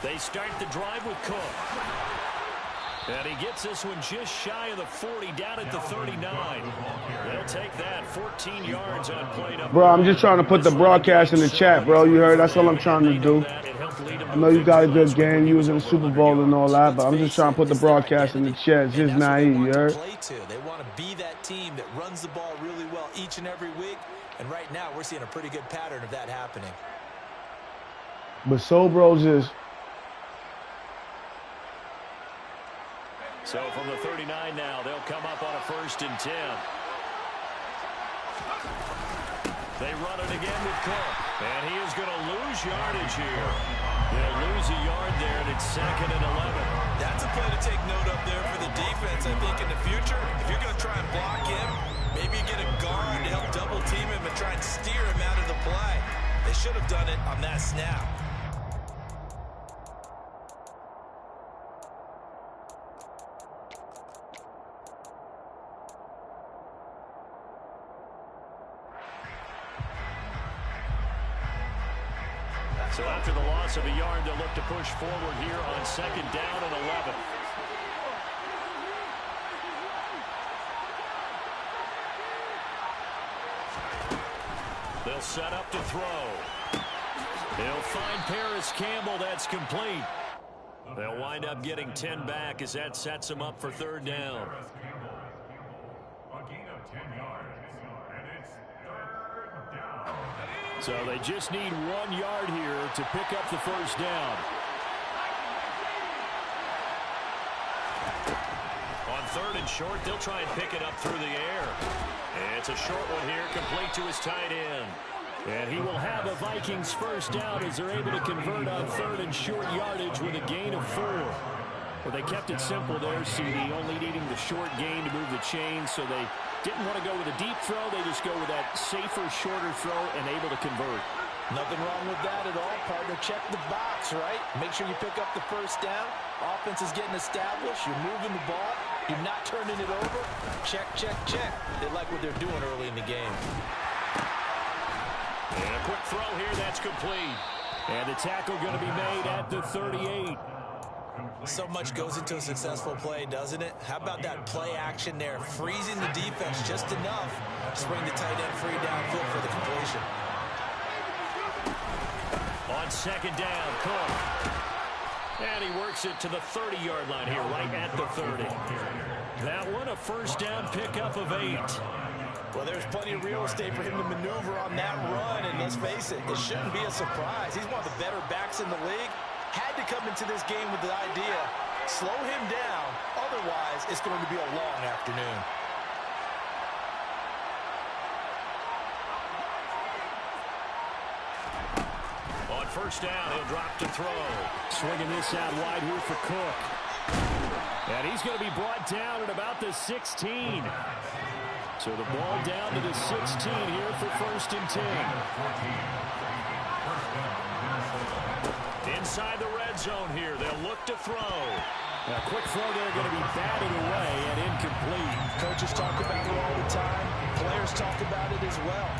They start the drive with Cook. And he gets this one just shy of the 40, down at the 39. They'll take that 14 yards on play number. Bro, I'm just trying to put the broadcast in the chat, bro. You heard? That's all I'm trying to do. I know you got a good game. You was in the Super Bowl and all that, but I'm just trying to put the broadcast in the chat. It's just naive, you heard? They want to be that team that runs the ball really well each and every week. And right now, we're seeing a pretty good pattern of that happening. But Soulbro just... So from the 39 now, they'll come up on a 1st and 10. They run it again with Cook. And he is going to lose yardage here. They'll lose a yard there, and it's 2nd and 11. That's a play to take note of there for the defense, I think, in the future. If you're going to try and block him, maybe get a guard to help double team him and try and steer him out of the play. They should have done it on that snap. So after the loss of a yard, they'll look to push forward here on 2nd down and 11. They'll set up to throw. They'll find Paris Campbell. That's complete. They'll wind up getting 10 back as that sets them up for 3rd down. So they just need 1 yard here to pick up the 1st down. On 3rd and short, they'll try and pick it up through the air. And it's a short one here, complete to his tight end. And he will have a Vikings 1st down as they're able to convert on 3rd and short yardage with a gain of 4. Well, they kept it simple there, CD, only needing the short gain to move the chain, so they didn't want to go with a deep throw. They just go with that safer, shorter throw and able to convert. Nothing wrong with that at all, partner. Check the box, right? Make sure you pick up the 1st down. Offense is getting established. You're moving the ball. You're not turning it over. Check, check, check. They like what they're doing early in the game. And a quick throw here. That's complete. And the tackle going to be made at the 38. So much goes into a successful play, doesn't it? How about that play action there? Freezing the defense just enough to bring the tight end free downfield for the completion. On 2nd down, Cook. And he works it to the 30-yard line here, right at the 30. That one, a 1st down pickup of 8. Well, there's plenty of real estate for him to maneuver on that run, and let's face it, it shouldn't be a surprise. He's one of the better backs in the league. Had to come into this game with the idea, slow him down, otherwise it's going to be a long afternoon. On 1st down, he'll drop to throw. Swinging this out wide here for Cook. And he's going to be brought down at about the 16. So the ball down to the 16 here for 1st and 10. Inside the red zone here, they'll look to throw. A quick throw there going to be batted away and incomplete. Coaches talk about it all the time. Players talk about it as well.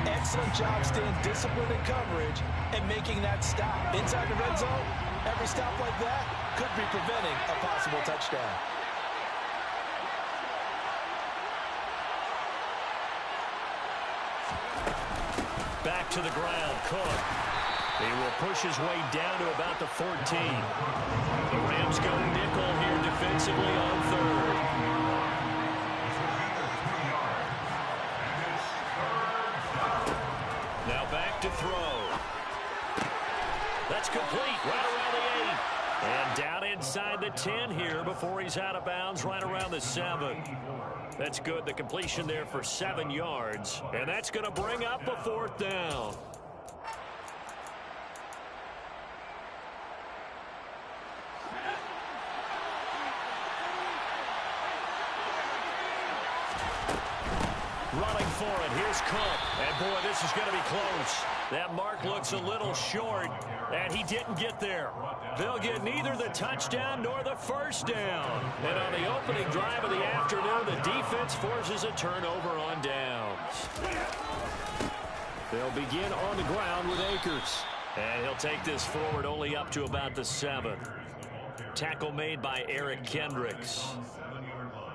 Excellent job staying disciplined in coverage and making that stop. Inside the red zone, every stop like that could be preventing a possible touchdown. Back to the ground, Cook. He will push his way down to about the 14. The Rams go nickel here defensively on 3rd. Now back to throw. That's complete right around the 8. And down inside the 10 here before he's out of bounds right around the 7. That's good. The completion there for 7 yards. And that's going to bring up a 4th down. Running for it. Here's Cook. And, boy, this is going to be close. That mark looks a little short, and he didn't get there. They'll get neither the touchdown nor the 1st down. And on the opening drive of the afternoon, the defense forces a turnover on downs. They'll begin on the ground with Akers. And he'll take this forward only up to about the 7. Tackle made by Eric Kendricks.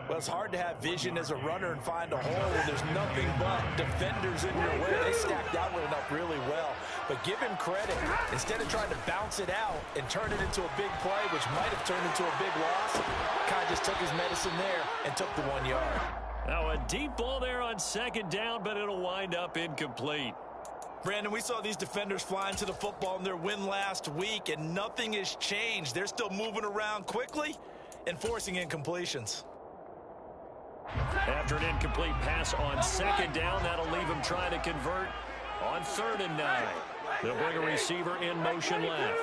Well, it's hard to have vision as a runner and find a hole when there's nothing but defenders in your way. They stacked that one up really well. But give him credit. Instead of trying to bounce it out and turn it into a big play, which might have turned into a big loss, kind of just took his medicine there and took the 1 yard. Now a deep ball there on 2nd down, but it'll wind up incomplete. Brandon, we saw these defenders flying to the football in their win last week, and nothing has changed. They're still moving around quickly and forcing incompletions. After an incomplete pass on 2nd down, that'll leave him trying to convert on 3rd and 9. They'll bring a receiver in motion left.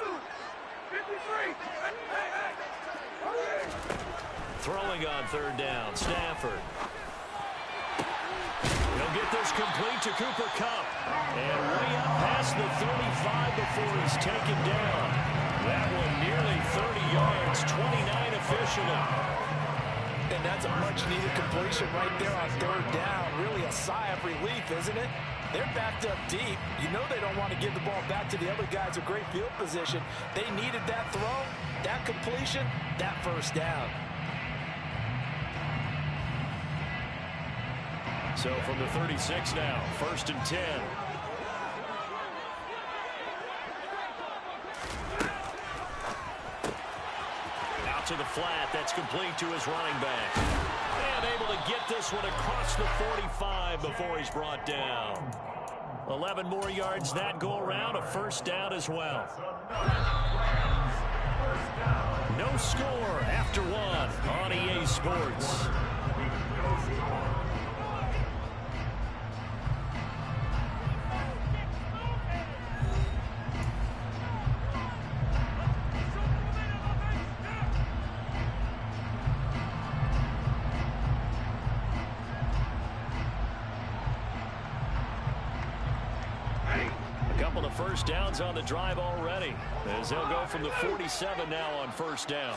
Throwing on 3rd down, Stafford. He'll get this complete to Cooper Kupp. And way up past the 35 before he's taken down. That one nearly 30 yards, 29 officially. And that's a much-needed completion right there on 3rd down. Really a sigh of relief, isn't it? They're backed up deep. You know they don't want to give the ball back to the other guys with great field position. They needed that throw, that completion, that 1st down. So from the 36 now, 1st and 10. Out to the flat. That's complete to his running back. And able to get this one across the 45 before he's brought down. 11 more yards that go around. A 1st down as well. No score after 1 on EA Sports. First downs on the drive already, as they'll go from the 47 now on 1st down.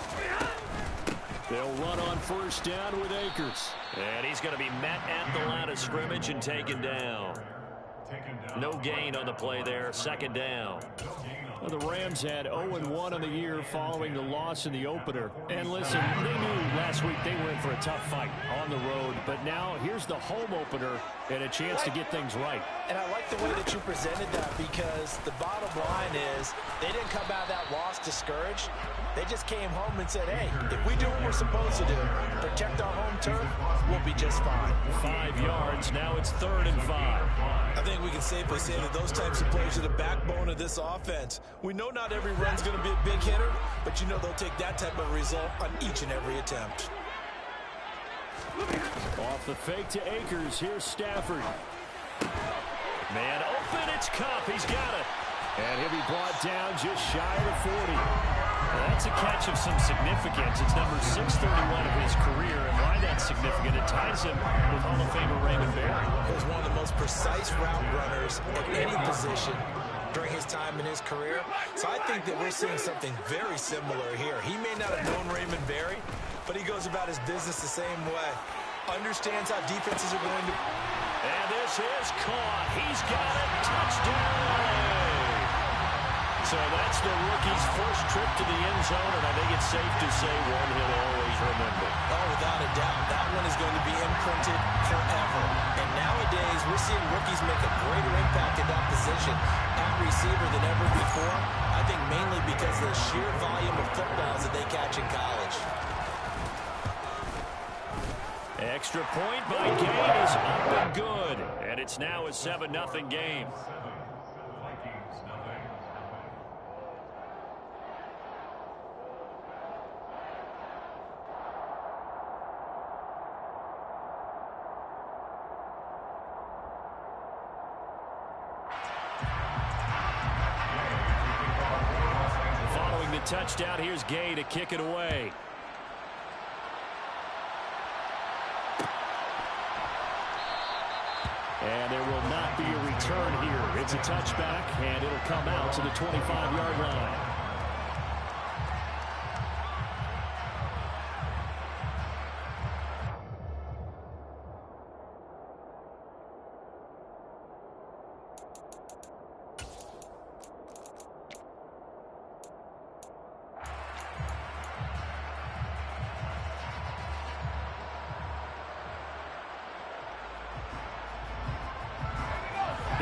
They'll run on 1st down with Akers. And he's going to be met at the line of scrimmage and taken down. No gain on the play there, 2nd down. Well, the Rams had 0-1 on the year following the loss in the opener. And listen, they knew last week they were in for a tough fight on the road. But now here's the home opener and a chance to get things right. And I like the way that you presented that, because the bottom line is they didn't come out of that loss discouraged. They just came home and said, hey, if we do what we're supposed to do, protect our home turf, we'll be just fine. 5 yards. Now it's 3rd and 5. I think we can safely say that those types of players are the backbone of this offense. We know not every run's going to be a big hitter, but you know they'll take that type of result on each and every attempt. Off the fake to Akers. Here's Stafford. Man open. It's Kupp. He's got it. And he'll be brought down just shy of the 40. Well, that's a catch of some significance. It's number 631 of his career. And why that's significant, it ties him with Hall of Famer Raymond Barry. He was one of the most precise route runners at any position during his time in his career. So I think that we're seeing something very similar here. He may not have known Raymond Barry, but he goes about his business the same way. Understands how defenses are going to... And this is caught. He's got it. Touchdown. So that's the rookie's first trip to the end zone, and I think it's safe to say one he'll always remember. Oh, without a doubt, that one is going to be imprinted forever. And nowadays, we're seeing rookies make a greater impact at that position at receiver than ever before. I think mainly because of the sheer volume of footballs that they catch in college. Extra point by Gain is up and good, and it's now a 7-0 game. Following the touchdown, here's Gay to kick it away. And there will not be a return here. It's a touchback, and it'll come out to the 25-yard line.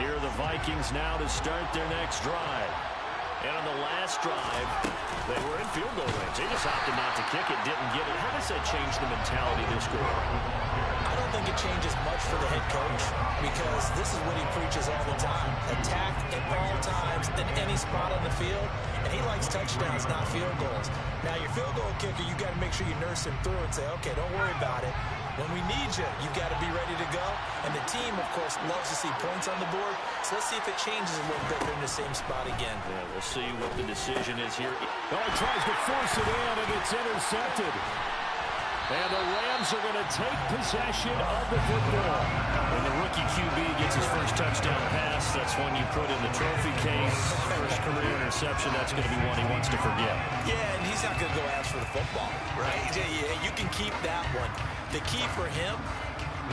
Here are the Vikings now to start their next drive. And on the last drive, they were in field goal range. They just opted not to kick it, didn't get it. How does that change the mentality this quarter? I don't think it changes much for the head coach because this is what he preaches all the time. Attack at all times in any spot on the field, and he likes touchdowns, not field goals. Now, your field goal kicker, you got to make sure you nurse him through and say, okay, don't worry about it. When we need you, you've got to be ready to go. And the team, of course, loves to see points on the board. So let's see if it changes a little bit. They're in the same spot again. Yeah, we'll see what the decision is here. Oh, he tries to force it in, and it's intercepted. And the Rams are going to take possession of the football. When the rookie QB gets his first touchdown pass, that's one you put in the trophy case. First career interception, that's going to be one he wants to forget. Yeah, and he's not going to go ask for the football, right? Yeah, you can keep that one. The key for him,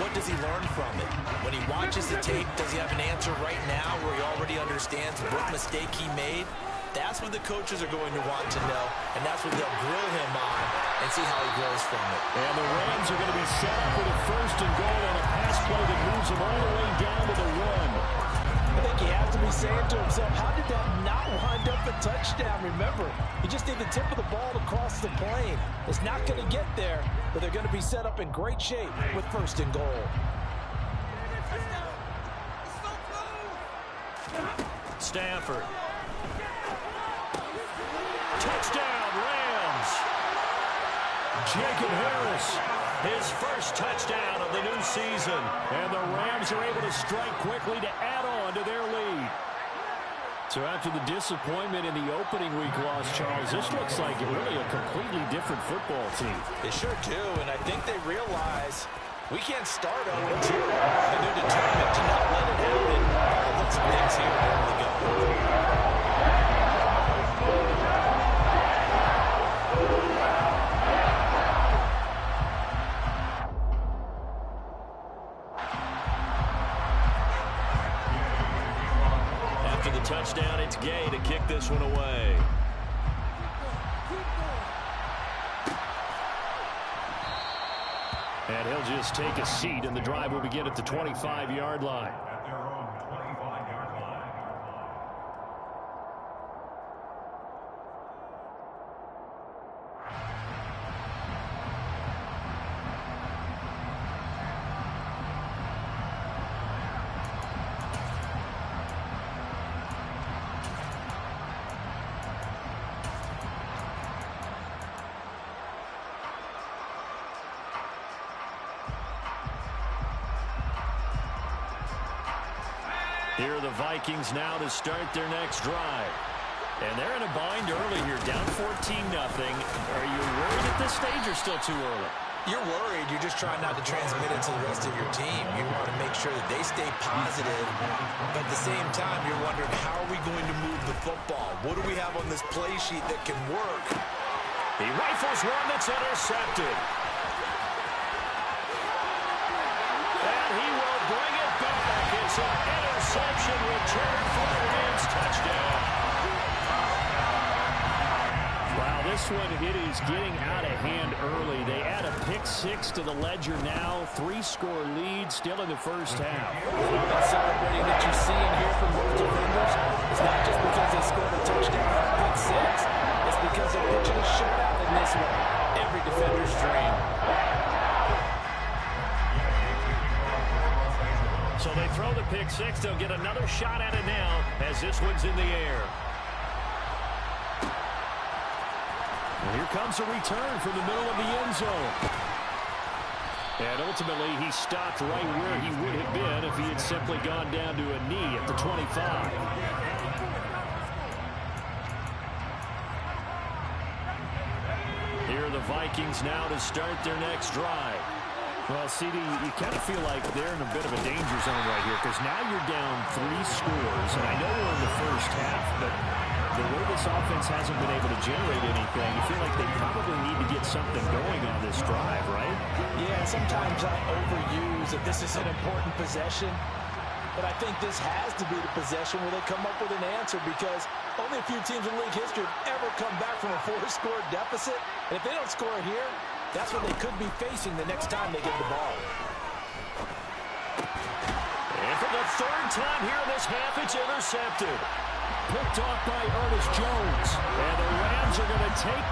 what does he learn from it? When he watches the tape, does he have an answer right now where he already understands what mistake he made? That's what the coaches are going to want to know, and that's what they'll grill him on and see how he grows from it. And the Rams are going to be set up for the first and goal on a pass play that moves them all the way down to the run. I think he has to be saying to himself, how did that not wind up a touchdown? Remember, you just need the tip of the ball to cross the plane. It's not going to get there, but they're going to be set up in great shape with first and goal. Stafford. Touchdown, Rams. Jacob Harris, his first touchdown of the new season. And the Rams are able to strike quickly to add on to their lead. So after the disappointment in the opening week loss, Charles, this looks like really a completely different football team. They sure do, and I think they realize we can't start 0-2. And they're determined to not let it happen. Let's fix here. There we go. After the touchdown, it's Gay to kick this one away. And he'll just take a seat, and the drive will begin at the 25-yard line. Here are the Vikings now to start their next drive. And they're in a bind early here, down 14-0. Are you worried at this stage or still too early? You're worried. You're just trying not to transmit it to the rest of your team. You want to make sure that they stay positive. But at the same time, you're wondering, how are we going to move the football? What do we have on this play sheet that can work? He rifles one that's intercepted. And he will bring it back. It's an interception return for the Rams touchdown. Wow, this one, it is getting out of hand early. They add a pick six to the ledger now. 3-score lead still in the first half. That celebrating that you're seeing here from both defenders is not just because they scored a touchdown on pick six. It's because they're pitching a shutout in this one. Every defender's dream. So they throw the pick six. They'll get another shot at it now as this one's in the air. And here comes a return from the middle of the end zone. And ultimately, he stopped right where he would have been if he had simply gone down to a knee at the 25. Here are the Vikings now to start their next drive. Well, CD, you kind of feel like they're in a bit of a danger zone right here because now you're down 3 scores, and I know we're in the first half, but the way this offense hasn't been able to generate anything, you feel like they probably need to get something going on this drive, right? Yeah, sometimes I overuse that this is an important possession, but I think this has to be the possession where they come up with an answer because only a few teams in league history have ever come back from a 4-score deficit, and if they don't score here, that's what they could be facing the next time they get the ball. And from the third time here in this half, it's intercepted. Picked off by Ernest Jones. And the Rams are going to take...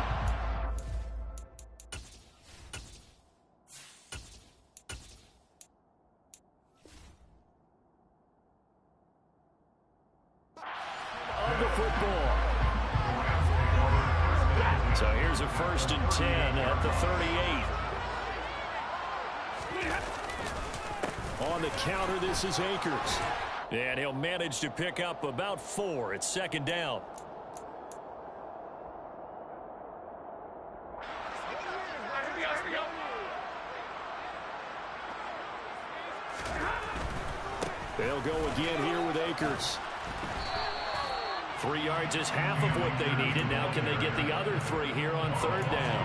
of the football. So here's a 1st and 10 at the 38. On the counter, this is Akers. And he'll manage to pick up about 4. It's 2nd down. They'll go again here with Akers. 3 yards is half of what they needed. Now can they get the other 3 here on 3rd down?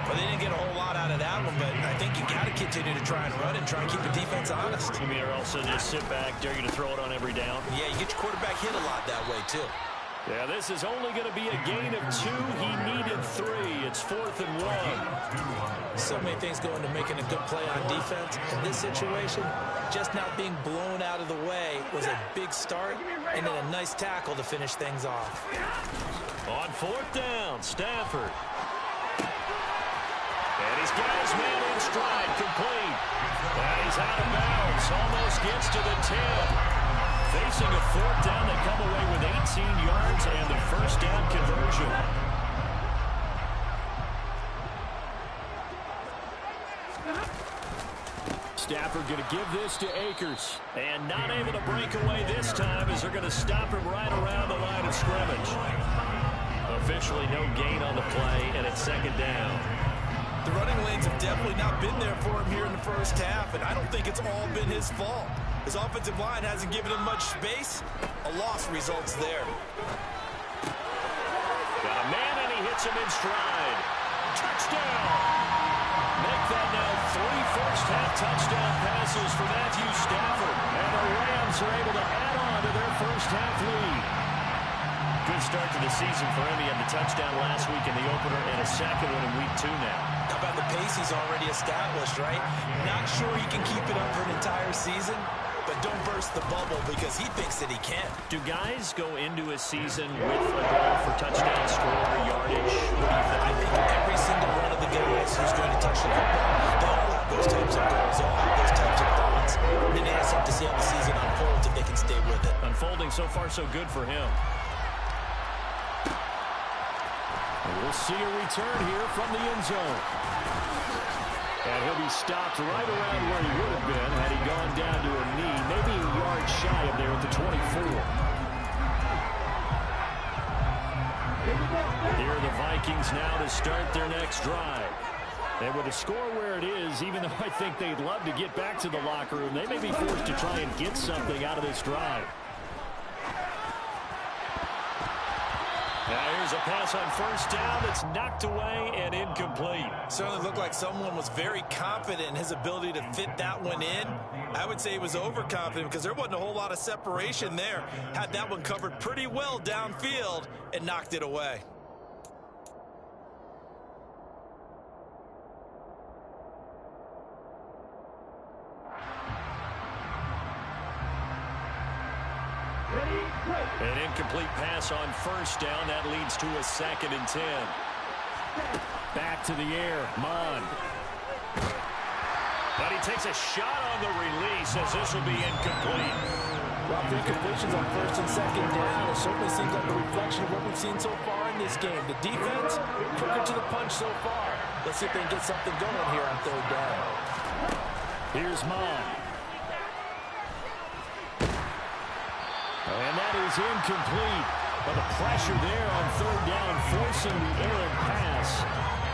Well, they didn't get a whole lot out of that one, but I think you got to continue to try and run and try and keep the defense honest. You mean, or also just sit back, dare you to throw it on every down? Yeah, you get your quarterback hit a lot that way, too. Yeah, this is only going to be a gain of 2. He needed 3. It's 4th and 1. So many things go into making a good play on defense. In this situation, just not being blown out of the way was a big start, and then a nice tackle to finish things off. On 4th down, Stafford. And he's got his man in stride, complete. And he's out of bounds, almost gets to the 10. Facing a 4th down, they come away with 18 yards and the 1st down conversion. Stafford going to give this to Akers. And not able to break away this time as they're going to stop him right around the line of scrimmage. Officially no gain on the play, and it's 2nd down. The running lanes have definitely not been there for him here in the first half, and I don't think it's all been his fault. His offensive line hasn't given him much space. A loss results there. Got a man, and he hits him in stride. Touchdown! Make that now 3 first-half touchdown passes for Matthew Stafford. And the Rams are able to add on to their first-half lead. Good start to the season for him. He had the touchdown last week in the opener and a second one in week 2 now. How about the pace he's already established, right? Not sure he can keep it up for an entire season, but don't burst the bubble because he thinks that he can. Do guys go into a season with a goal for touchdown score or yardage? What do you think? I think every single one of the guys who's going to touch the football, they'll all have those types of goals, they'll all have those types of thoughts. And then they just have to see how the season unfolds if they can stay with it. Unfolding so far so good for him. We'll see a return here from the end zone. And he'll be stopped right around where he would have been had he gone down to a knee, maybe a yard shy of there at the 24. Here are the Vikings now to start their next drive. And with the score where it is, even though I think they'd love to get back to the locker room, they may be forced to try and get something out of this drive. Now here's a pass on 1st down that's knocked away and incomplete. Certainly looked like someone was very confident in his ability to fit that one in. I would say he was overconfident because there wasn't a whole lot of separation there. Had that one covered pretty well downfield and knocked it away. An incomplete pass on 1st down. That leads to a 2nd and 10. Back to the air. Mond. But he takes a shot on the release as this will be incomplete. Well, 3 completions on 1st and 2nd down. It certainly seems like a reflection of what we've seen so far in this game. The defense, quicker to the punch so far. Let's see if they can get something going here on 3rd down. Here's Mond. And that is incomplete. But the pressure there on 3rd down, forcing the errant pass.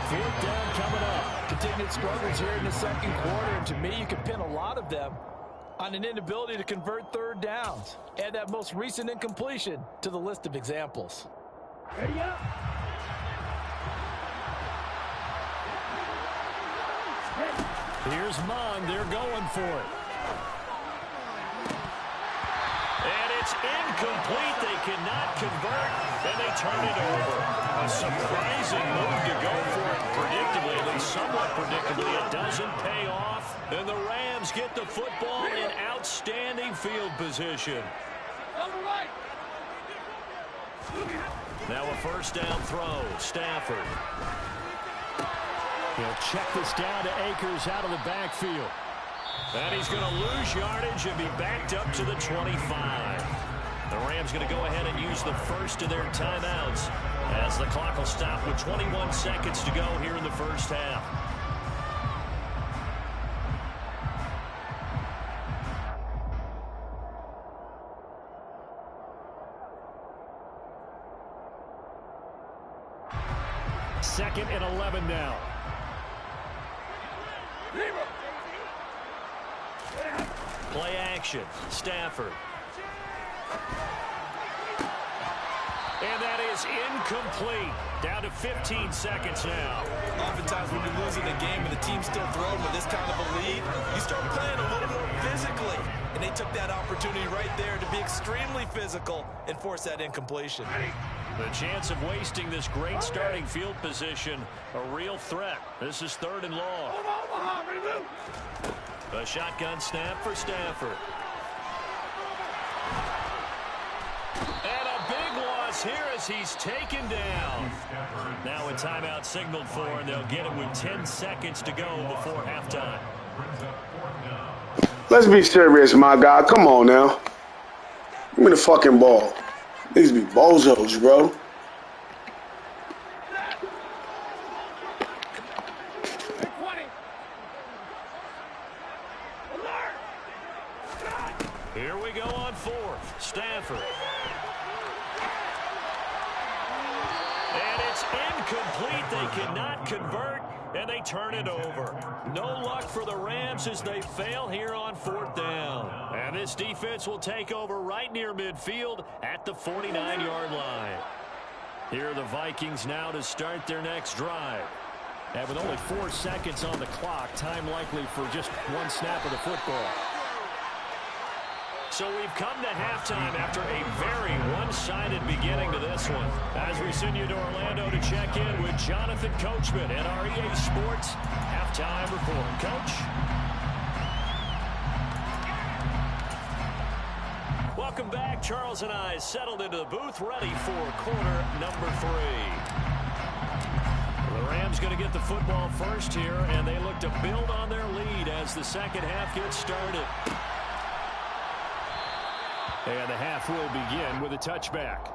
4th down coming up. Continued struggles here in the 2nd quarter, and to me, you can pin a lot of them on an inability to convert 3rd downs. Add that most recent incompletion to the list of examples. Ready up. Here's Mond. They're going for it. And it's incomplete. They cannot convert, and they turn it over. A A surprising move to go for it predictably, at least somewhat predictably. It doesn't pay off, and the Rams get the football in outstanding field position. Now a first down throw. Stafford. He'll check this down to Akers out of the backfield. And he's going to lose yardage and be backed up to the 25. The Rams going to go ahead and use the first of their timeouts as the clock will stop with 21 seconds to go here in the first half. Second and 11 now. Play action. Stafford. And that is incomplete. Down to 15 seconds now. Oftentimes when you're losing a game and the team's still throwing with this kind of a lead, you start playing a little more physically. And they took that opportunity right there to be extremely physical and force that incompletion. The chance of wasting this great starting field position, a real threat. This is 3rd and long. A shotgun snap for Stafford. And a big loss here as he's taken down. Now a timeout signaled for, and they'll get him with 10 seconds to go before halftime. Let's be serious, my guy. Come on now. Give me the fucking ball. These be bozos, bro. Here we go on 4th. Stafford. And it's incomplete. They cannot convert, and they turn it over. No luck for the Rams as they fail here on 4th down. And this defense will take over right near midfield at the 49-yard line. Here are the Vikings now to start their next drive. And with only 4 seconds on the clock, time likely for just one snap of the football. So we've come to halftime after a very one-sided beginning to this one. As we send you to Orlando to check in with Jonathan Coachman at our EA Sports Halftime Report. Coach? Welcome back. Charles and I settled into the booth, ready for quarter number 3. The Rams going to get the football first here, and they look to build on their lead as the second half gets started. And the half will begin with a touchback.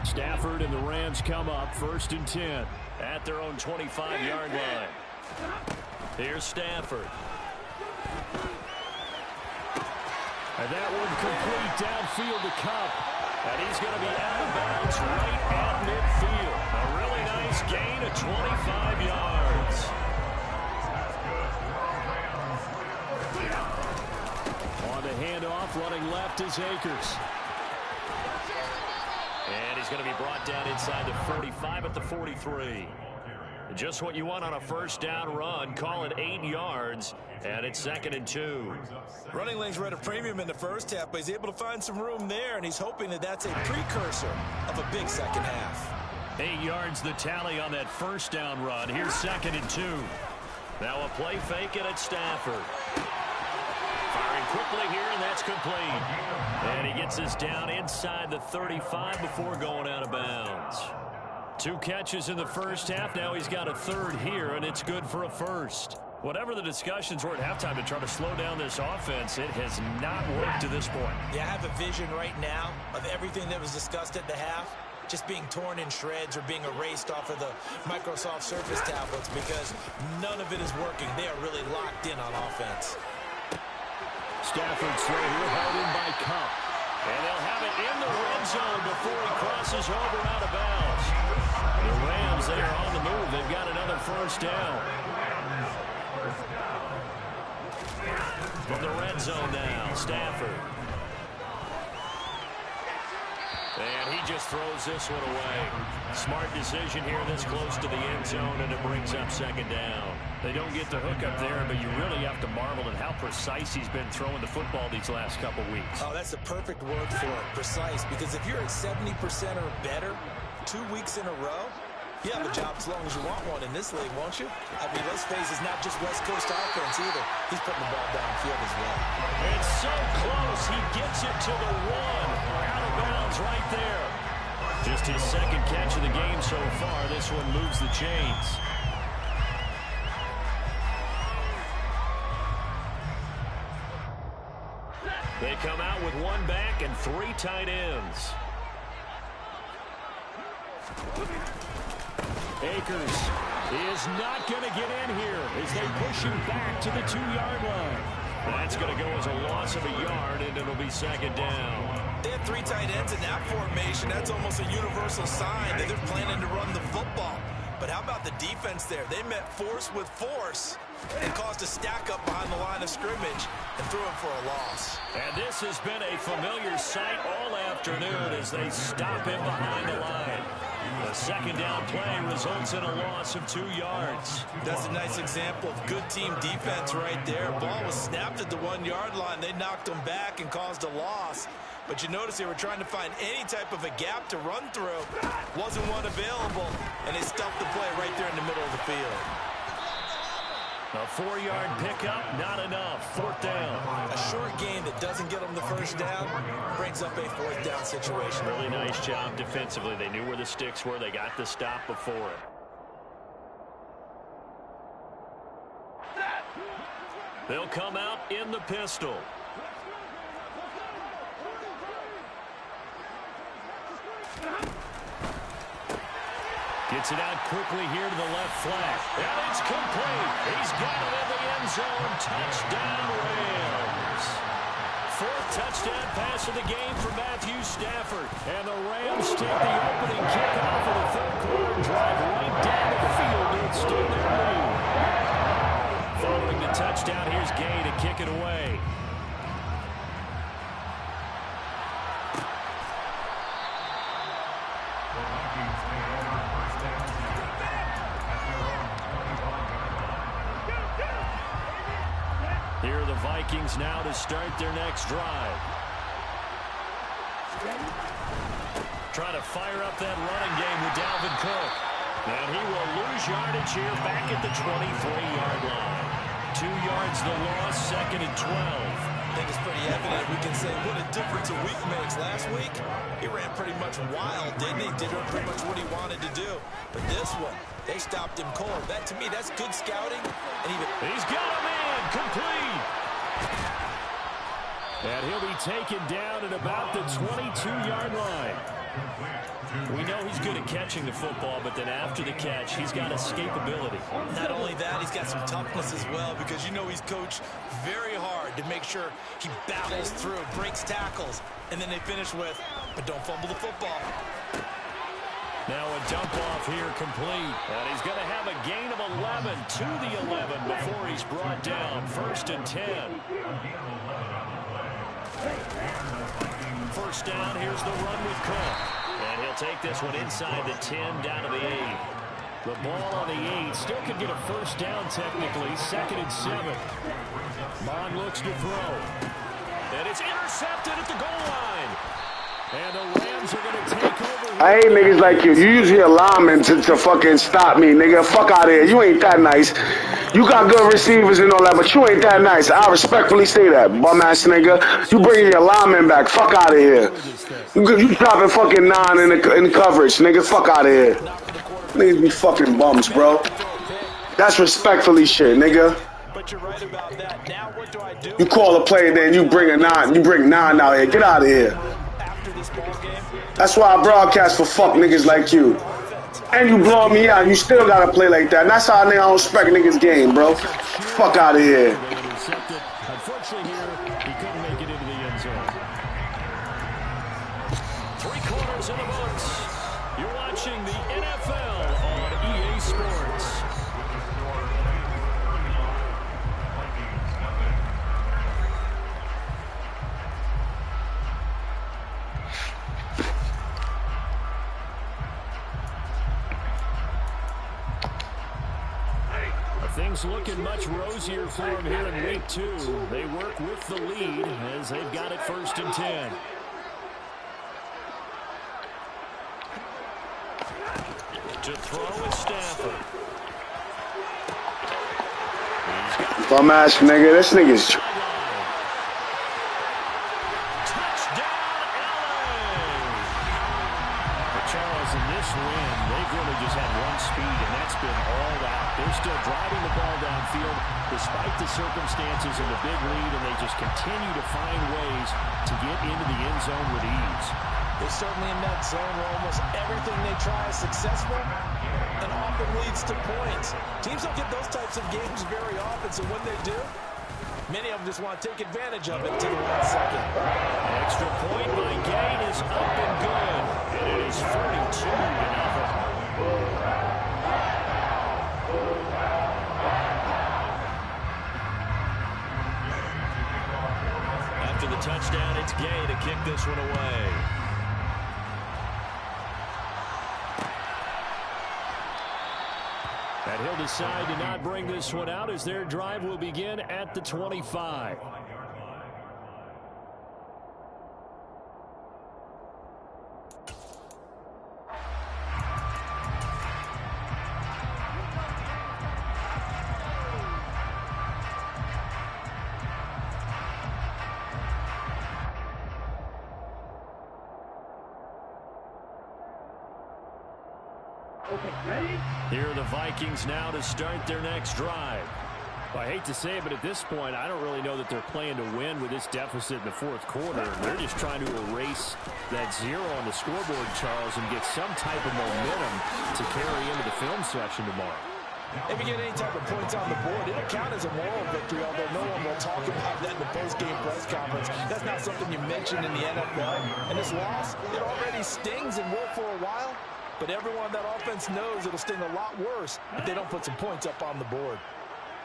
Stafford and the Rams come up 1st and 10 at their own 25-yard line. Here's Stafford. And that one complete downfield to Cup. And he's going to be out of bounds right at midfield. A really nice gain of 25 yards. On the handoff, running left is Akers. And he's going to be brought down inside the 45 at the 43. Just what you want on a first down run. Call it 8 yards, and it's 2nd and 2. Running lanes were at a premium in the first half, but he's able to find some room there, and he's hoping that that's a precursor of a big second half. 8 yards the tally on that first down run. Here's 2nd and 2. Now a play fake it at Stafford. Firing quickly here, and that's complete. And he gets this down inside the 35 before going out of bounds. 2 catches in the first half. Now he's got a 3rd here, and it's good for a 1st. Whatever the discussions were at halftime to try to slow down this offense, it has not worked to this point. Yeah, I have a vision right now of everything that was discussed at the half just being torn in shreds or being erased off of the Microsoft Surface tablets because none of it is working. They are really locked in on offense. Stafford throw here, held in by Cup. And they'll have it in the red zone before he crosses over out of bounds. The Rams, they are on the move. They've got another first down. From the red zone now, Stafford. And he just throws this one away. Smart decision here this close to the end zone, and it brings up second down. They don't get the hook up there, but you really have to marvel at how precise he's been throwing the football these last couple weeks. Oh, that's the perfect word for it, precise, because if you're at 70% or better 2 weeks in a row, you have a job as long as you want one in this league, won't you? I mean, let's face it, it's not just West Coast offense either. He's putting the ball downfield as well. It's so close. He gets it to the one. Out of bounds right there. Just his second catch of the game so far. This one moves the chains. They come out with one back and 3 tight ends. Akers is not going to get in here as they push him back to the 2-yard line. That's going to go as a loss of a yard, and it'll be second down. They have 3 tight ends in that formation. That's almost a universal sign that they're planning to run the football. But how about the defense there? They met force with force and caused a stack up behind the line of scrimmage and threw him for a loss. And this has been a familiar sight all afternoon as they stop him behind the line. The second down play results in a loss of 2 yards. That's a nice example of good team defense right there. Ball was snapped at the 1-yard line. They knocked him back and caused a loss. But you notice they were trying to find any type of a gap to run through. Wasn't one available, and they stuffed the play right there in the middle of the field. A 4-yard pickup, not enough. 4th down. A short gain that doesn't get them the first down brings up a 4th down situation. Really nice job defensively. They knew where the sticks were. They got the stop before it. They'll come out in the pistol. Gets it out quickly here to the left flat. And it's complete. He's got it in the end zone. Touchdown, Rams. 4th touchdown pass of the game for Matthew Stafford. And the Rams take the opening kickoff of the 3rd quarter and drive right down the field to extend their lead. Following the touchdown, here's Gay to kick it away. Here are the Vikings now to start their next drive. Trying to fire up that running game with Dalvin Cook. And he will lose yardage here back at the 23-yard line. 2 yards the loss, 2nd and 12. I think it's pretty evident. We can say what a difference a week makes. Last week, he ran pretty much wild, didn't he? Did pretty much what he wanted to do. But this one, they stopped him cold. That, to me, that's good scouting. And he's got a man, complete. And he'll be taken down at about the 22-yard line. We know he's good at catching the football, but then after the catch, he's got escapability. Not only that, he's got some toughness as well, because you know he's coached very hard to make sure he battles through, breaks tackles, and then they finish with, but don't fumble the football. Now a dump off here complete. And he's going to have a gain of 11 to the 11 before he's brought down. 1st and 10. 1st down, here's the run with Cook. And he'll take this one inside the 10 down to the 8. The ball on the 8 still could get a 1st down technically. 2nd and 7. Bond looks to throw. And it's intercepted at the goal line. And the Rams are going to take over. I hate niggas like you. You use your linemen to fucking stop me, nigga. Fuck out of here. You ain't that nice. You got good receivers and all that, but you ain't that nice. I respectfully say that, bum ass nigga. You bringing your linemen back. Fuck out of here. You dropping fucking 9 in the coverage, nigga. Fuck out of here. Niggas be fucking bums, bro. That's respectfully shit, nigga. But you're right about that. Now what do I do? You call a play, then you bring a 9. You bring 9 out here. Get out of here. That's why I broadcast for fuck niggas like you. And you blow me out. You still gotta play like that. And that's how I don't respect niggas' game, bro. Fuck out of here. Unfortunately here, he couldn't make it into the end zone. 3 quarters in the books. You're watching the NFL on EA Sports. things looking much rosier for them here in week 2. They work with the lead as they've got it 1st and 10. To throw is Stafford. Bum ass nigga, this nigga's. They're still driving the ball downfield despite the circumstances and the big lead, and they just continue to find ways to get into the end zone with ease. They're certainly in that zone where almost everything they try is successful and often leads to points. Teams don't get those types of games very often, so when they do, many of them just want to take advantage of it to the last second. Extra point by Gain is up and good. It is 42-0. After the touchdown, it's Gay to kick this one away. And he'll decide to not bring this one out as their drive will begin at the 25. Here are the Vikings now to start their next drive. Well, I hate to say it, but at this point, I don't really know that they're playing to win with this deficit in the 4th quarter. They're just trying to erase that 0 on the scoreboard, Charles, and get some type of momentum to carry into the film session tomorrow. If you get any type of points on the board, it'll count as a moral victory, although no one will talk about that in the post-game press conference. That's not something you mention in the NFL. And this loss, it already stings and will for a while. But everyone on that offense knows it'll sting a lot worse if they don't put some points up on the board.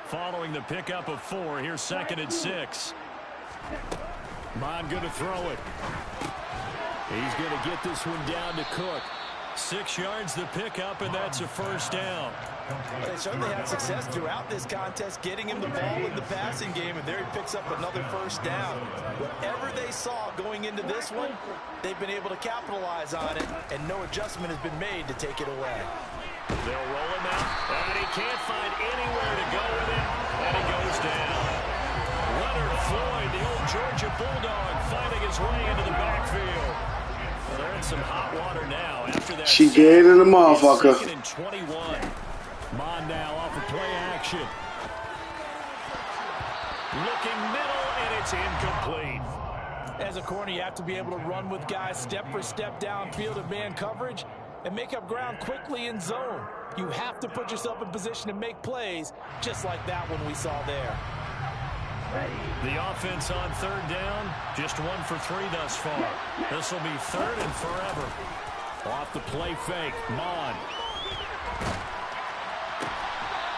Following the pickup of 4, here's 2nd and 6. Mon going to throw it. He's going to get this one down to Cook. 6 yards the pickup, and that's a 1st down. They certainly had success throughout this contest, getting him the ball in the passing game, and there he picks up another 1st down. Whatever they saw going into this one, they've been able to capitalize on it, and no adjustment has been made to take it away. They'll roll him out, and he can't find anywhere to go with it, and he goes down. Leonard Floyd, the old Georgia Bulldog, finding his way into the backfield. Well, they're in some hot water now after that. She gave in the motherfucker. 2nd and 21. Mon now off of play action. Looking middle, and it's incomplete. As a corner, you have to be able to run with guys step for step downfield of man coverage and make up ground quickly in zone. You have to put yourself in position to make plays, just like that one we saw there. The offense on 3rd down, just 1 for 3 thus far. This will be 3rd and forever. Off the play fake, Mon.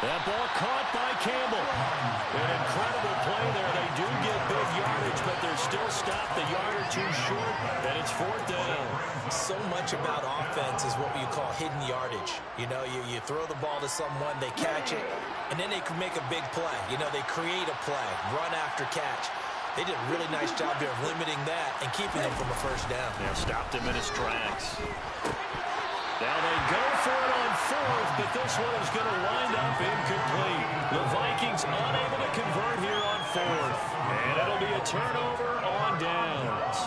That ball caught by Campbell. An incredible play there. They do get big yardage, but they're still stopped a yard or 2 short, and it's 4th down. So much about offense is what you call hidden yardage. You know, you throw the ball to someone, they catch it, and then they can make a big play. You know, they create a play, run after catch. They did a really nice job there of limiting that and keeping him from a 1st down. Yeah, stopped him in his tracks. Now they go for it on 4th, but this one is going to wind up incomplete. The Vikings unable to convert here on 4th. And it'll be a turnover on downs.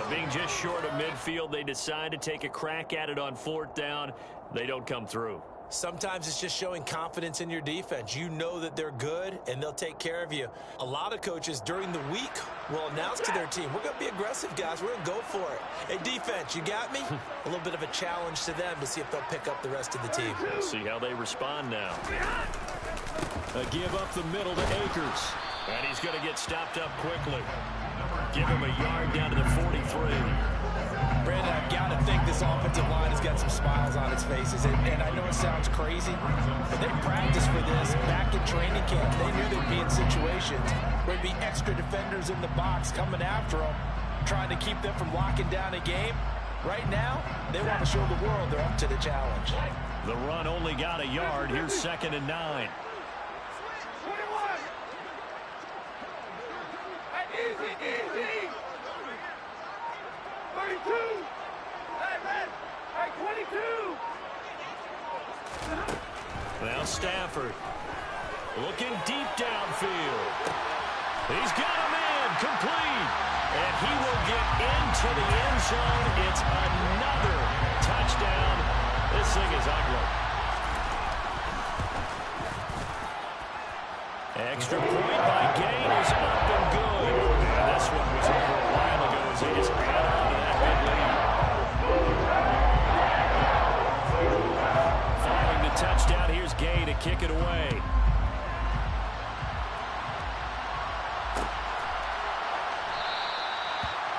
Being just short of midfield, they decide to take a crack at it on 4th down. They don't come through. Sometimes it's just showing confidence in your defense. You know that they're good, and they'll take care of you. A lot of coaches during the week will announce to their team, we're going to be aggressive, guys. We're going to go for it. Hey, defense, you got me? A little bit of a challenge to them to see if they'll pick up the rest of the team. We'll see how they respond now. A give up the middle to Akers. And he's going to get stopped up quickly. Give him a yard down to the 43. Brandon, I've got to think this offensive line has got some smiles on its faces. And I know it sounds crazy, but they practiced for this back in training camp. They knew they'd be in situations where there'd be extra defenders in the box coming after them, trying to keep them from locking down a game. Right now, they want to show the world they're up to the challenge. The run only got a yard. Here's 2nd and 9. effort. Looking deep downfield. He's got a man complete. And he will get into the end zone. It's another touchdown. This thing is ugly. Extra point by Gain is up and good. And this one was over a while ago as they just add on to that big lead. Following the touchdown, here's Gay to kick it away.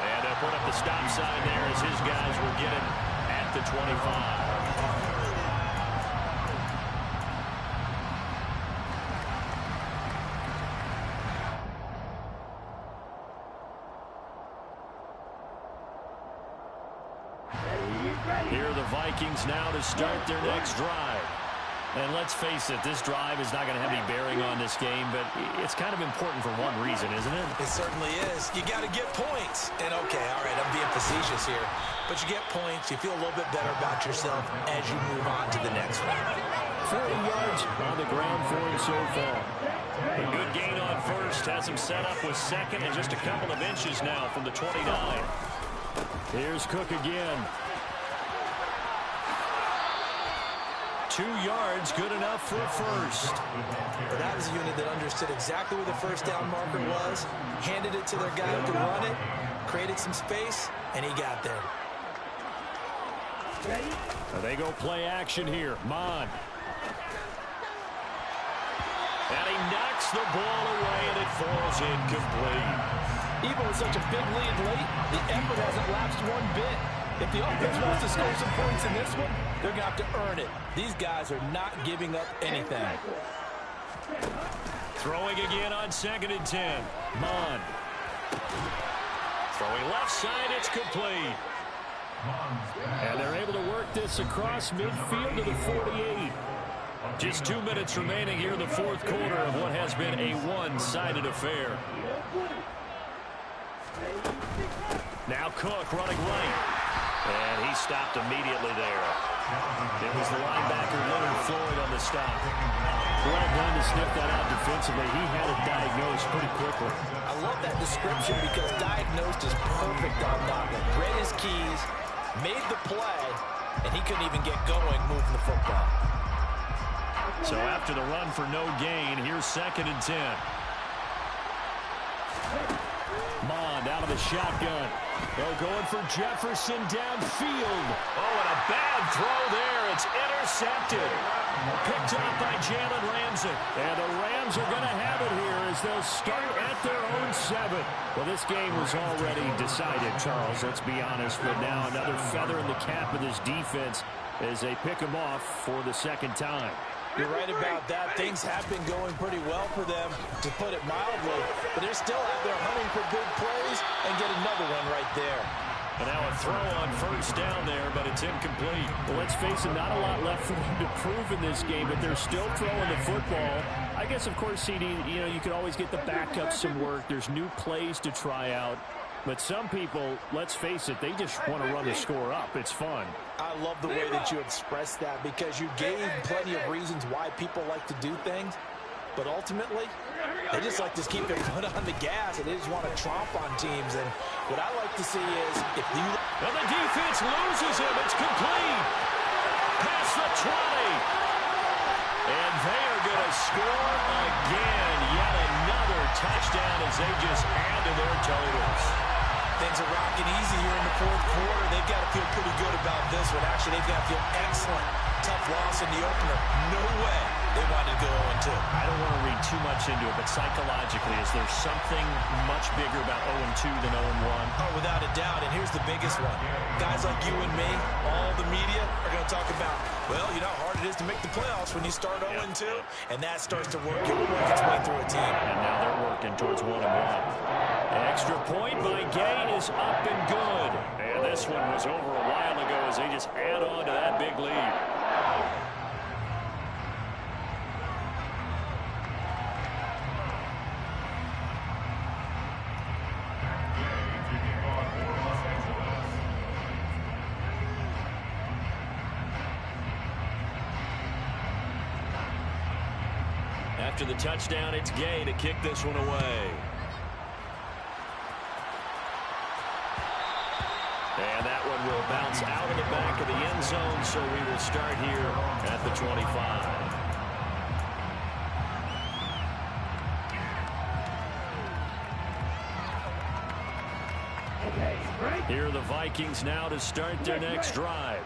And they'll put up the stop sign there as his guys will get it at the 25. Here are the Vikings now to start their next drive. And let's face it, this drive is not going to have any bearing on this game, but it's kind of important for one reason, isn't it? It certainly is. You got to get points. And okay, all right, I'm being facetious here. But you get points, you feel a little bit better about yourself as you move on to the next one. 40 yards on the ground for him so far. A good gain on first, has him set up with second and just a couple of inches now from the 29. Here's Cook again. 2 yards, good enough for a first. Well, that was a unit that understood exactly where the first down marker was, handed it to their guy who could run it, created some space, and he got there. They go play action here. Mon. And he knocks the ball away, and it falls incomplete. Even with such a big lead late, the effort hasn't lapsed one bit. If the offense wants to score some points in this one, they're going to have to earn it. These guys are not giving up anything. Throwing again on 2nd and 10. Mon. Throwing left side, it's complete. And they're able to work this across midfield to the 48. Just 2 minutes remaining here in the fourth quarter of what has been a one-sided affair. Now Cook running right. And he stopped immediately there. It was the linebacker, Leonard Floyd, on the stop. Well done to sniff that out defensively. He had it diagnosed pretty quickly. I love that description because diagnosed is perfect on that one. Read his keys, made the play, and he couldn't even get going moving the football. So after the run for no gain, here's 2nd and 10. Mond out of the shotgun. They're going for Jefferson downfield. Oh, and a bad throw there. It's intercepted. Picked up by Jalen Ramsey. And the Rams are going to have it here as they'll start at their own 7. Well, this game was already decided, Charles, let's be honest. But now another feather in the cap of this defense as they pick him off for the second time. You're right about that. Things have been going pretty well for them, to put it mildly. But they're still out there hunting for big plays and get another one right there. And now a throw on first down there, but it's incomplete. Well, let's face it, not a lot left for them to prove in this game, but they're still throwing the football. I guess, of course, CD, you could always get the backup some work. There's new plays to try out. But some people, let's face it, they just want to run the score up. It's fun. I love the way that you expressed that because you gave plenty of reasons why people like to do things. But ultimately, they just like to keep their foot on the gas and they just want to tromp on teams. And what I like to see is if you... And the defense loses him. It's complete. Past the 20. And they are going to score again. Yet another touchdown as they just add to their totals. Things are rocking easy here in the fourth quarter. They've got to feel pretty good about this one. Actually, they've got to feel excellent. Tough loss in the opener. No way they wanted to go 0-2. I don't want to read too much into it, but psychologically, is there something much bigger about 0-2 than 0-1? Oh, without a doubt. And here's the biggest one. Guys like you and me, all the media, are going to talk about, well, you know how hard it is to make the playoffs when you start 0-2. And that starts to work its way through a team. And now they're working towards 1-1. Extra point by Gay is up and good. And this one was over a while ago as they just add on to that big lead. after the touchdown, it's Gay to kick this one away. And that one will bounce out of the back of the end zone, so we will start here at the 25. Here are the Vikings now to start their next drive.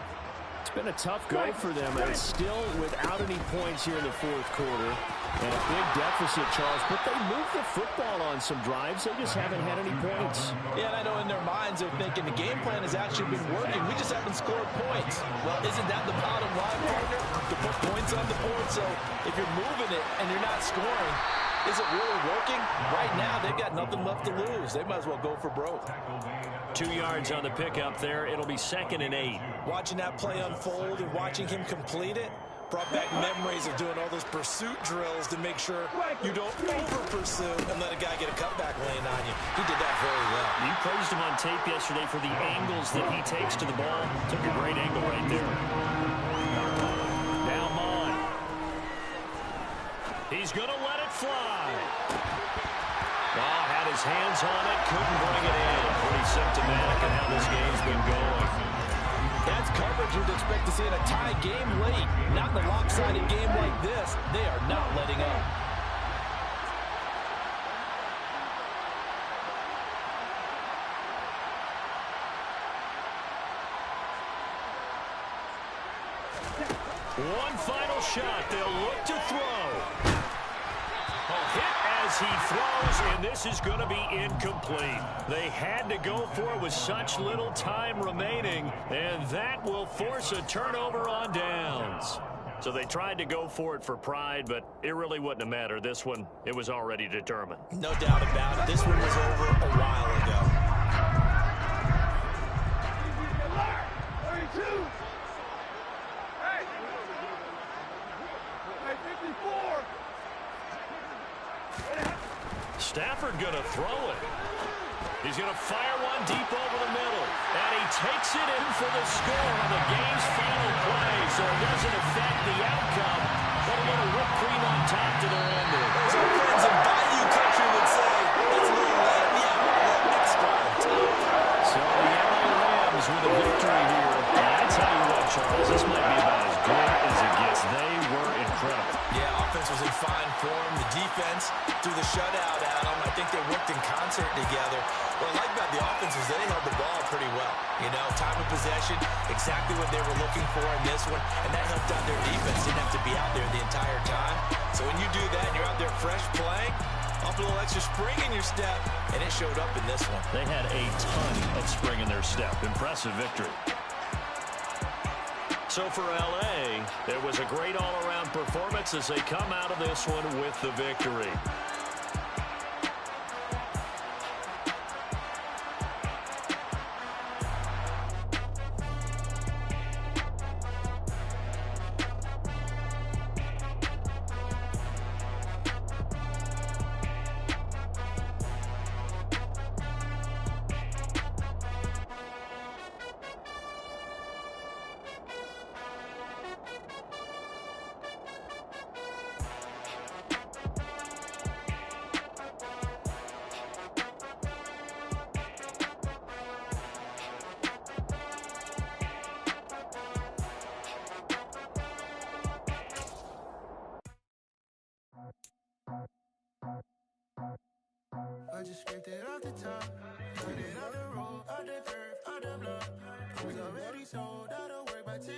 It's been a tough go for them, and it's still without any points here in the fourth quarter. And a big deficit, Charles, but they moved the football on some drives. They just haven't had any points. Yeah, and I know in their minds they're thinking the game plan has actually been working. We just haven't scored points. Well, isn't that the bottom line, partner? To put points on the board. So if you're moving it and you're not scoring, is it really working? Right now, they've got nothing left to lose. They might as well go for broke. 2 yards on the pickup there. It'll be 2nd and 8. Watching that play unfold and watching him complete it brought back memories of doing all those pursuit drills to make sure you don't over-pursue and let a guy get a cutback lane on you. He did that very well. You praised him on tape yesterday for the angles that he takes to the ball. Took a great angle right there. Now Mon. He's going to let it fly. Oh, had his hands on it, couldn't bring it in. Pretty symptomatic of how this game's been going. That's coverage you'd expect to see in a tie game late. Not in a lopsided game like this. They are not letting up. One final shot. They'll look to throw. As he throws, and this is going to be incomplete. They had to go for it with such little time remaining, and that will force a turnover on downs. So they tried to go for it for pride, but it really wouldn't have mattered. This one, it was already determined. No doubt about it. This one was over a while ago. 32. Hey, 54. Stafford going to throw it. He's going to fire one deep over the middle. And he takes it in for the score on the game's final play. So it doesn't affect the outcome, but a little whipped cream on top to their ending. As our friends in Bayou Country would say, that's a little late. Yeah, well, extra on top. So the LA Rams with a victory here. And I tell you what, Charles, this might be about as good as it gets. They were incredible. Yeah, offense was in fine form. The defense threw the shutout at them. I think they worked in concert together. What I like about the offense is they held the ball pretty well. You know, time of possession, exactly what they were looking for in this one, and that helped out their defense. Didn't have to be out there the entire time. So when you do that and you're out there fresh playing, up a little extra spring in your step, and it showed up in this one. They had a ton of spring in their step. Impressive victory. So for LA, it was a great all-around performance as they come out of this one with the victory. I just scraped it off the top, put it on the road, out the curve, out the block. It was already sold, I don't work by 10.